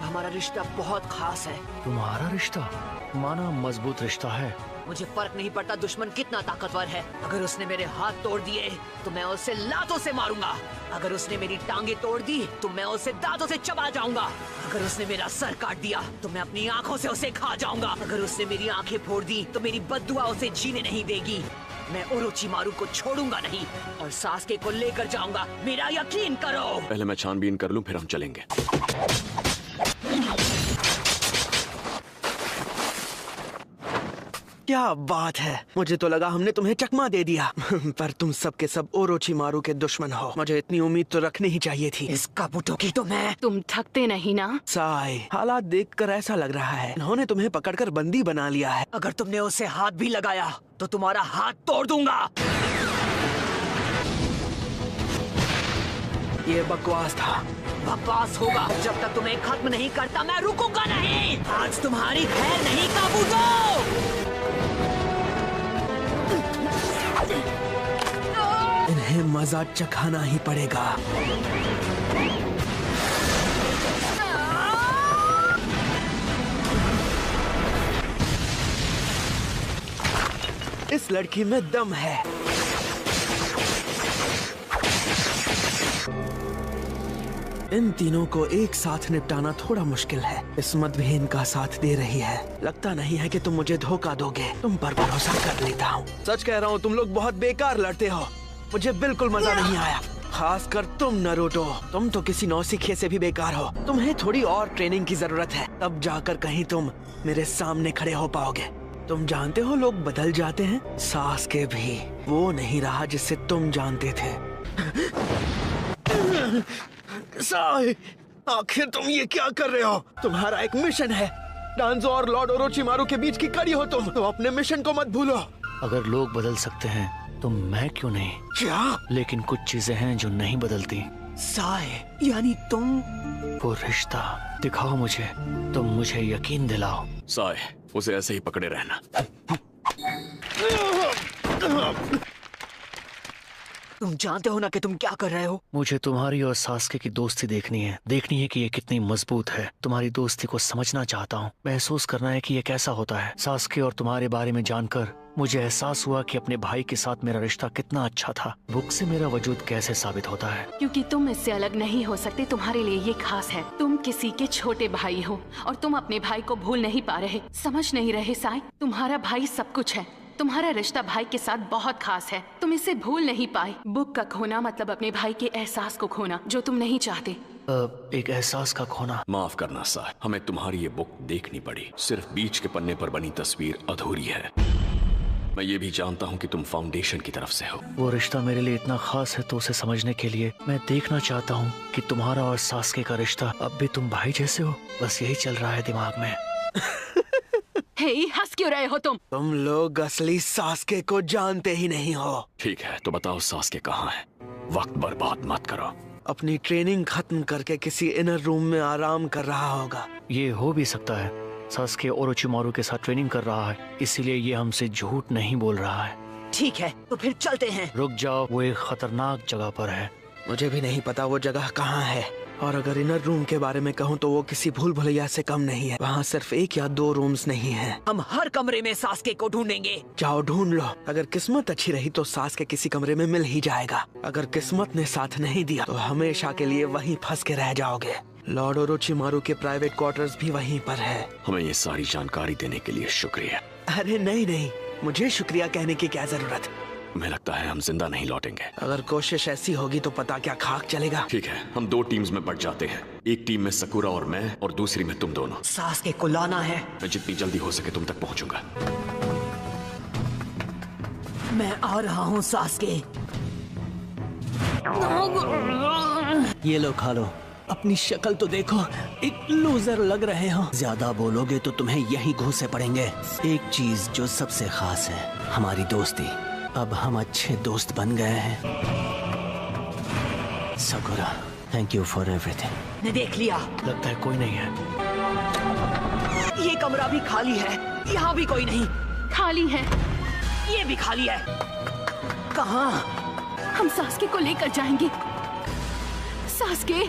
हमारा रिश्ता बहुत खास है। तुम्हारा रिश्ता? माना मजबूत रिश्ता है। मुझे फर्क नहीं पड़ता दुश्मन कितना ताकतवर है। अगर उसने मेरे हाथ तोड़ दिए तो मैं उसे लातों से मारूंगा। अगर उसने मेरी टांगे तोड़ दी तो मैं उसे दांतों से चबा जाऊंगा। अगर उसने मेरा सर काट दिया तो मैं अपनी आंखों से उसे खा जाऊंगा। अगर उसने मेरी आंखें फोड़ दी तो मेरी बद्दुआ उसे जीने नहीं देगी। मैं ओरोचिमारू को छोड़ूंगा नहीं और सास्के को लेकर जाऊंगा, मेरा यकीन करो। पहले मैं छानबीन कर लूं, फिर हम चलेंगे। क्या बात है, मुझे तो लगा हमने तुम्हें चकमा दे दिया। पर तुम सब के सब ओरोचिमारू के दुश्मन हो। मुझे इतनी उम्मीद तो रखनी ही चाहिए थी। इस काबूतों की तो मैं। तुम थकते नहीं ना? साई, हालात देखकर ऐसा लग रहा है इन्होंने तुम्हें पकड़कर बंदी बना लिया है। अगर तुमने उसे हाथ भी लगाया तो तुम्हारा हाथ तोड़ दूंगा। ये बकवास था। बकवास होगा जब तक तुम्हें खत्म नहीं करता मैं रुकूंगा नहीं। आज तुम्हारी खैर नहीं काबूतों। इन्हें मजा चखाना ही पड़ेगा। इस लड़की में दम है। इन तीनों को एक साथ निपटाना थोड़ा मुश्किल है। किस्मत भी इनका साथ दे रही है। लगता नहीं है कि तुम मुझे धोखा दोगे। तुम पर भरोसा कर लेता हूँ। सच कह रहा हूँ, तुम लोग बहुत बेकार लड़ते हो। मुझे बिल्कुल मजा नहीं आया, खासकर तुम नरूटो। तुम तो किसी नौसिखिए से भी बेकार हो। तुम्हें थोड़ी और ट्रेनिंग की जरूरत है, तब जाकर कहीं तुम मेरे सामने खड़े हो पाओगे। तुम जानते हो लोग बदल जाते हैं, सास्के भी वो नहीं रहा जिससे तुम जानते थे। साई, आखिर तुम ये क्या कर रहे हो? तुम्हारा एक मिशन है। डांजो और लॉर्ड ओरोचिमारू के बीच की कड़ी हो तुम, तो अपने मिशन को मत भूलो। अगर लोग बदल सकते हैं तो मैं क्यों नहीं? क्या? लेकिन कुछ चीजें हैं जो नहीं बदलती। साए, यानी तुम? वो रिश्ता दिखाओ मुझे, तुम मुझे यकीन दिलाओ। साय, उसे ऐसे ही पकड़े रहना। तुम जानते हो ना कि तुम क्या कर रहे हो? मुझे तुम्हारी और सास्के की दोस्ती देखनी है कि ये कितनी मजबूत है। तुम्हारी दोस्ती को समझना चाहता हूँ, महसूस करना है कि ये कैसा होता है। सास्के और तुम्हारे बारे में जानकर मुझे एहसास हुआ कि अपने भाई के साथ मेरा रिश्ता कितना अच्छा था। बुक से मेरा वजूद कैसे साबित होता है? क्योंकि तुम इससे अलग नहीं हो सकते। तुम्हारे लिए ये खास है। तुम किसी के छोटे भाई हो और तुम अपने भाई को भूल नहीं पा रहे, समझ नहीं रहे साई। तुम्हारा भाई सब कुछ है। तुम्हारा रिश्ता भाई के साथ बहुत खास है। तुम इसे भूल नहीं पाए। बुक का खोना मतलब अपने भाई के एहसास को खोना, जो तुम नहीं चाहते। एक एहसास का खोना। माफ करना साय, हमें तुम्हारी ये बुक देखनी पड़ी। सिर्फ बीच के पन्ने पर बनी तस्वीर अधूरी है। मैं ये भी जानता हूँ कि तुम फाउंडेशन की तरफ से हो। वो रिश्ता मेरे लिए इतना खास है तो उसे समझने के लिए मैं देखना चाहता हूँ कि तुम्हारा और सास्के का रिश्ता अब भी तुम भाई जैसे हो। बस यही चल रहा है दिमाग में। हे, हंस क्यों रहे हो तुम? तुम लोग असली सास्के को जानते ही नहीं हो। ठीक है, तो बताओ सास्के कहाँ है? वक्त बर्बाद मत करो। अपनी ट्रेनिंग खत्म करके किसी इनर रूम में आराम कर रहा होगा। ये हो भी सकता है। सास्के ओरोचिमारू के साथ ट्रेनिंग कर रहा है, इसीलिए ये हमसे झूठ नहीं बोल रहा है। ठीक है, तो फिर चलते हैं। रुक जाओ, वो एक खतरनाक जगह पर है। मुझे भी नहीं पता वो जगह कहाँ है, और अगर इनर रूम के बारे में कहूँ तो वो किसी भूल भुलैया से कम नहीं है। वहाँ सिर्फ 1 या 2 रूम्स नहीं हैं। हम हर कमरे में सास्के को ढूंढेंगे। जाओ ढूंढ लो। अगर किस्मत अच्छी रही तो सास्के किसी कमरे में मिल ही जाएगा। अगर किस्मत ने साथ नहीं दिया तो हमेशा के लिए वहीं फंस के रह जाओगे। लॉर्ड ओरोचिमारू के प्राइवेट क्वार्टर्स भी वहीं पर है। हमें ये सारी जानकारी देने के लिए शुक्रिया। अरे नहीं, मुझे शुक्रिया कहने की क्या जरूरत। हमें लगता है हम जिंदा नहीं लौटेंगे। अगर कोशिश ऐसी होगी तो पता क्या खाक चलेगा। ठीक है, हम 2 टीम्स में बट जाते हैं। एक टीम में सकुरा और मैं, और दूसरी में तुम दोनों। सास्के को लाना है। मैं जितनी जल्दी हो सके तुम तक पहुंचूंगा। मैं आ रहा हूँ सास्के। ये लो, खा लो। अपनी शक्ल तो देखो, एक लूजर लग रहे हो। ज्यादा बोलोगे तो तुम्हें यही घूंसे पड़ेंगे। एक चीज जो सबसे खास है, हमारी दोस्ती। अब हम अच्छे दोस्त बन गए हैं। Sakura, thank you for everything. ने देख लिया। लगता है कोई नहीं है। ये कमरा भी खाली है। यहाँ भी कोई नहीं। खाली है। ये भी खाली है। कहाँ? हम सास्के को लेकर जाएंगे। सास्के,